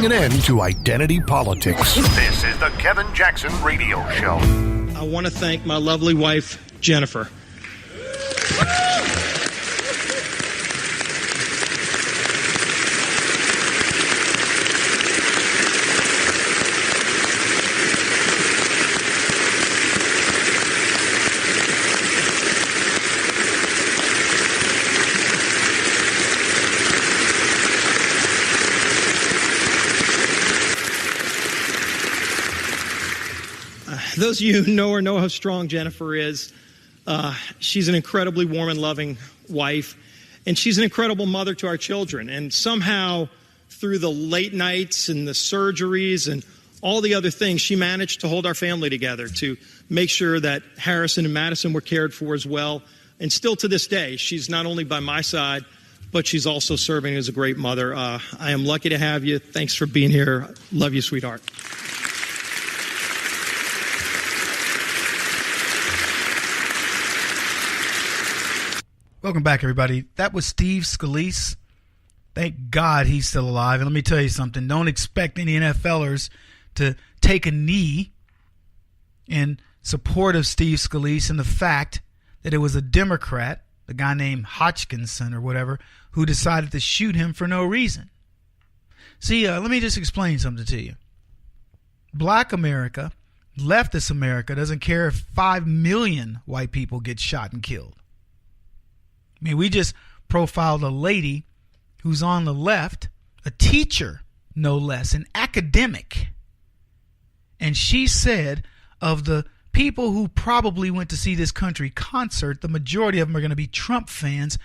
putting an end to identity politics. This is the Kevin Jackson Radio Show. I want to thank my lovely wife, Jennifer. Those of you who know her know how strong Jennifer is. She's an incredibly warm and loving wife, and she's an incredible mother to our children. And somehow, through the late nights and the surgeries and all the other things, she managed to hold our family together, to make sure that Harrison and Madison were cared for as well. And still to this day, she's not only by my side, but she's also serving as a great mother. I am lucky to have you. Thanks for being here. Love you, sweetheart. Welcome back, everybody. That was Steve Scalise. Thank God he's still alive. And let me tell you something. Don't expect any NFLers to take a knee in support of Steve Scalise and the fact that it was a Democrat, a guy named Hodgkinson or whatever, who decided to shoot him for no reason. See, let me just explain something to you. Black America, leftist America, doesn't care if 5 million white people get shot and killed. I mean, we just profiled a lady who's on the left, a teacher, no less, an academic. And she said of the people who probably went to see this country concert, the majority of them are going to be Trump fans.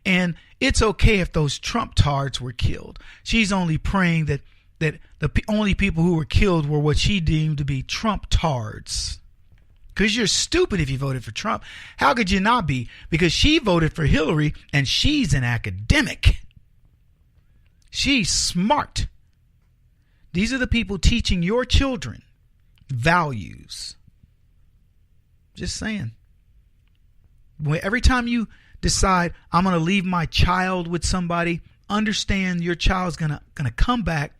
And it's okay if those Trump tards were killed. She's only praying that the only people who were killed were what she deemed to be Trump tards. Because you're stupid if you voted for Trump. How could you not be? Because she voted for Hillary and she's an academic. She's smart. These are the people teaching your children values. Just saying. Every time you decide, I'm going to leave my child with somebody, understand your child's going to come back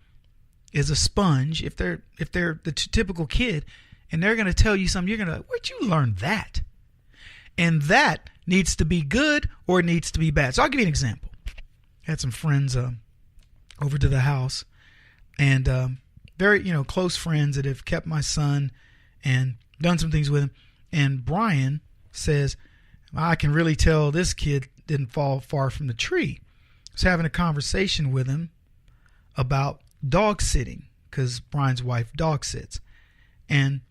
as a sponge if they're the typical kid. And they're going to tell you something. You're going to, where'd you learn that? And that needs to be good or it needs to be bad. So I'll give you an example. I had some friends over to the house and very, close friends that have kept my son and done some things with him. And Brian says, I can really tell this kid didn't fall far from the tree. I was having a conversation with him about dog sitting because Brian's wife dog sits. And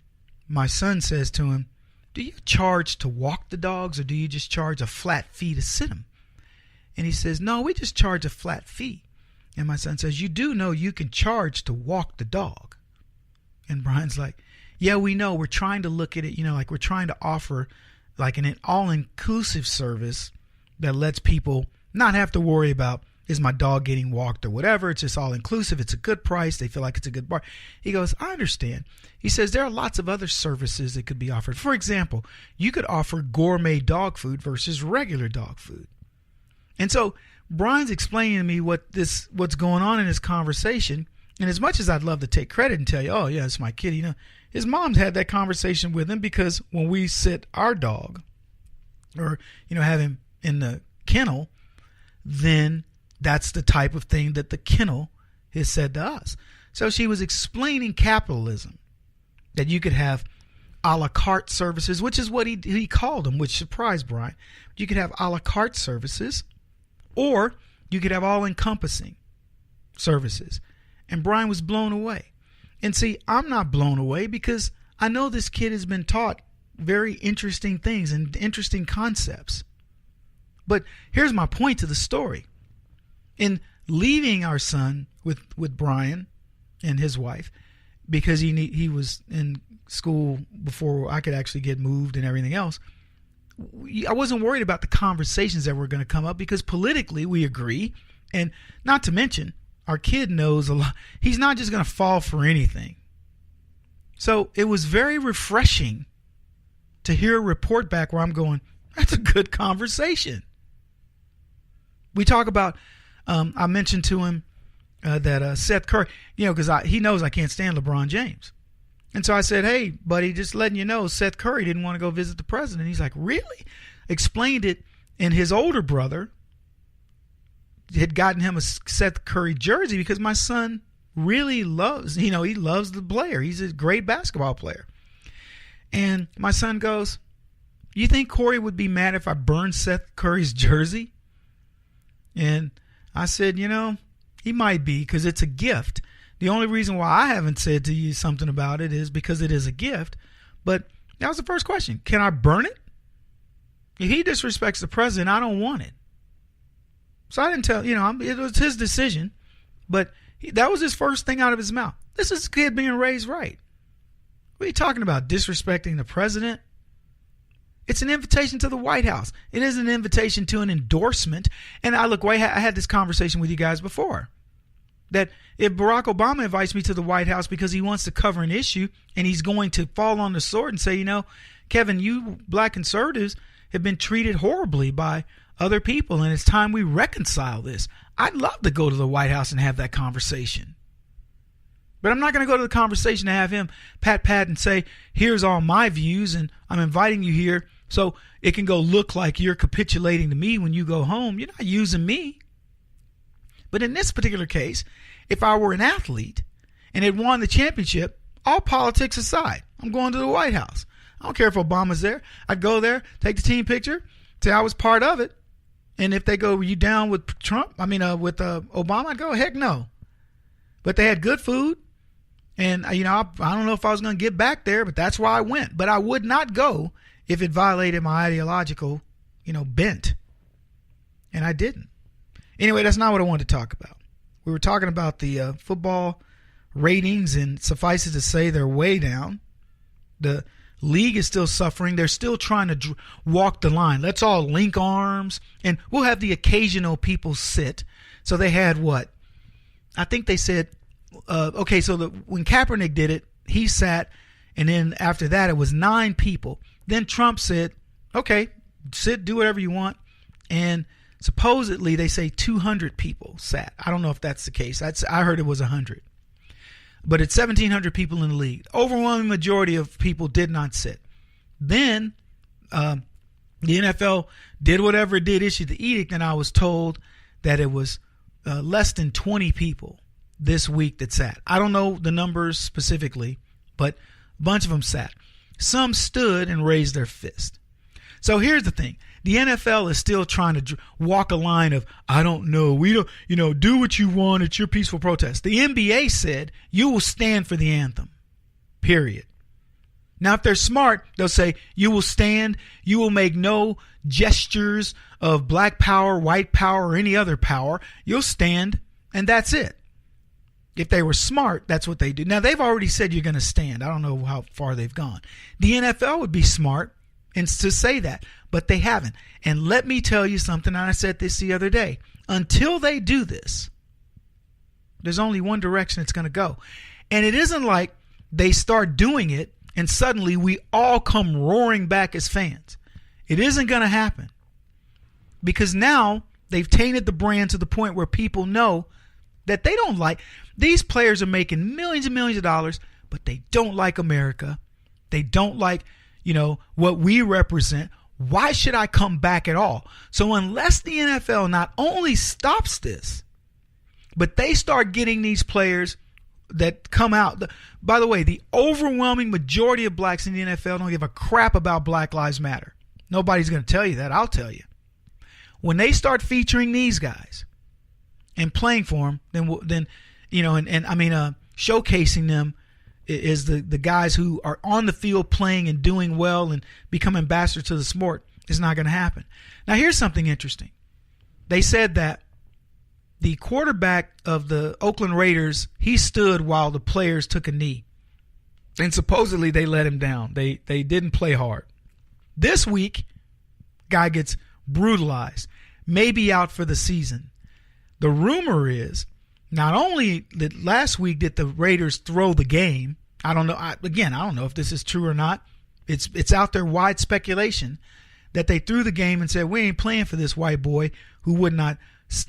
my son says to him, do you charge to walk the dogs or do you just charge a flat fee to sit them? And he says, no, we just charge a flat fee. And my son says, you do know you can charge to walk the dog. And Brian's like, yeah, we know. We're trying to look at it, like we're trying to offer like an all-inclusive service that lets people not have to worry about, is my dog getting walked or whatever? It's just all inclusive. It's a good price. They feel like it's a good bar. He goes, I understand. He says there are lots of other services that could be offered. For example, you could offer gourmet dog food versus regular dog food. And so Brian's explaining to me what's going on in this conversation. And as much as I'd love to take credit and tell you, oh, yeah, it's my kid, his mom's had that conversation with him because when we sit our dog or, have him in the kennel, then that's the type of thing that the kennel has said to us. So she was explaining capitalism, that you could have a la carte services, which is what he called them, which surprised Brian. You could have a la carte services, or you could have all-encompassing services. And Brian was blown away. And see, I'm not blown away because I know this kid has been taught very interesting things and interesting concepts. But here's my point to the story. In leaving our son with Brian and his wife, because he was in school before I could actually get moved and everything else, I wasn't worried about the conversations that were going to come up because politically we agree. And not to mention, our kid knows a lot. He's not just going to fall for anything. So it was very refreshing to hear a report back where I'm going, that's a good conversation. We talk about, I mentioned to him Seth Curry, because he knows I can't stand LeBron James. And so I said, hey, buddy, just letting you know, Seth Curry didn't want to go visit the president. He's like, really? Explained it, and his older brother had gotten him a Seth Curry jersey because my son really loves, he loves the player. He's a great basketball player. And my son goes, you think Corey would be mad if I burned Seth Curry's jersey? And I said, he might be, because it's a gift. The only reason why I haven't said to you something about it is because it is a gift. But that was the first question. Can I burn it? If he disrespects the president, I don't want it. So I didn't tell, it was his decision. But that was his first thing out of his mouth. This is a kid being raised right. What are you talking about, disrespecting the president? It's an invitation to the White House. It is an invitation to an endorsement. And I had this conversation with you guys before. That if Barack Obama invites me to the White House because he wants to cover an issue and he's going to fall on the sword and say, Kevin, you black conservatives have been treated horribly by other people and it's time we reconcile this. I'd love to go to the White House and have that conversation. But I'm not going to go to the conversation to have him pat and say, here's all my views and I'm inviting you here so it can go look like you're capitulating to me when you go home. You're not using me. But in this particular case, if I were an athlete and had won the championship, all politics aside, I'm going to the White House. I don't care if Obama's there. I'd go there, take the team picture, say I was part of it. And if they go, were you down with Trump? With Obama? I'd go, heck no. But they had good food. And, I don't know if I was going to get back there, but that's why I went. But I would not go if it violated my ideological, bent. And I didn't. Anyway, that's not what I wanted to talk about. We were talking about the football ratings, and suffice it to say they're way down. The league is still suffering. They're still trying to walk the line. Let's all link arms, and we'll have the occasional people sit. So they had what? I think they said, when Kaepernick did it, he sat, and then after that it was 9 people. Then Trump said, okay, sit, do whatever you want. And supposedly they say 200 people sat. I don't know if that's the case. I heard it was 100. But it's 1,700 people in the league. The overwhelming majority of people did not sit. Then the NFL did whatever it did, issued the edict, and I was told that it was less than 20 people this week that sat. I don't know the numbers specifically, but a bunch of them sat. Some stood and raised their fist. So here's the thing. The NFL is still trying to walk a line of, I don't know, we don't, do what you want. It's your peaceful protest. The NBA said you will stand for the anthem, period. Now, if they're smart, they'll say you will stand, you will make no gestures of black power, white power, or any other power. You'll stand, and that's it. If they were smart, that's what they do. Now, they've already said you're going to stand. I don't know how far they've gone. The NFL would be smart and to say that, but they haven't. And let me tell you something, and I said this the other day. Until they do this, there's only one direction it's going to go. And it isn't like they start doing it and suddenly we all come roaring back as fans. It isn't going to happen. Because now they've tainted the brand to the point where people know that they don't like. These players are making millions and millions of dollars, but they don't like America. They don't like, what we represent. Why should I come back at all? So unless the NFL not only stops this, but they start getting these players that come out. By the way, the overwhelming majority of blacks in the NFL don't give a crap about Black Lives Matter. Nobody's going to tell you that. I'll tell you. When they start featuring these guys and playing for them, then showcasing them is the guys who are on the field playing and doing well and become ambassadors to the sport is not going to happen. Now, here's something interesting. They said that the quarterback of the Oakland Raiders, he stood while the players took a knee. And supposedly they let him down. They didn't play hard. This week, guy gets brutalized, maybe out for the season. The rumor is not only that last week did the Raiders throw the game. I don't know. I don't know if this is true or not. It's out there, wide speculation, that they threw the game and said, we ain't playing for this white boy who would not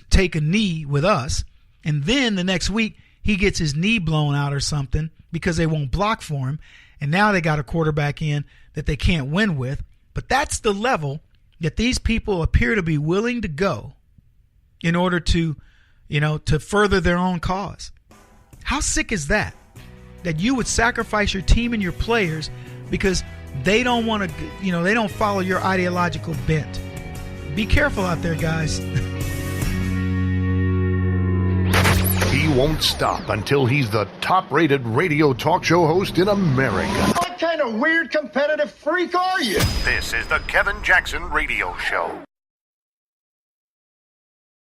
take a knee with us. And then the next week, he gets his knee blown out or something because they won't block for him. And now they got a quarterback in that they can't win with. But that's the level that these people appear to be willing to go in order to, to further their own cause. How sick is that? That you would sacrifice your team and your players because they don't want to, they don't follow your ideological bent. Be careful out there, guys. He won't stop until he's the top-rated radio talk show host in America. What kind of weird competitive freak are you? This is the Kevin Jackson Radio Show.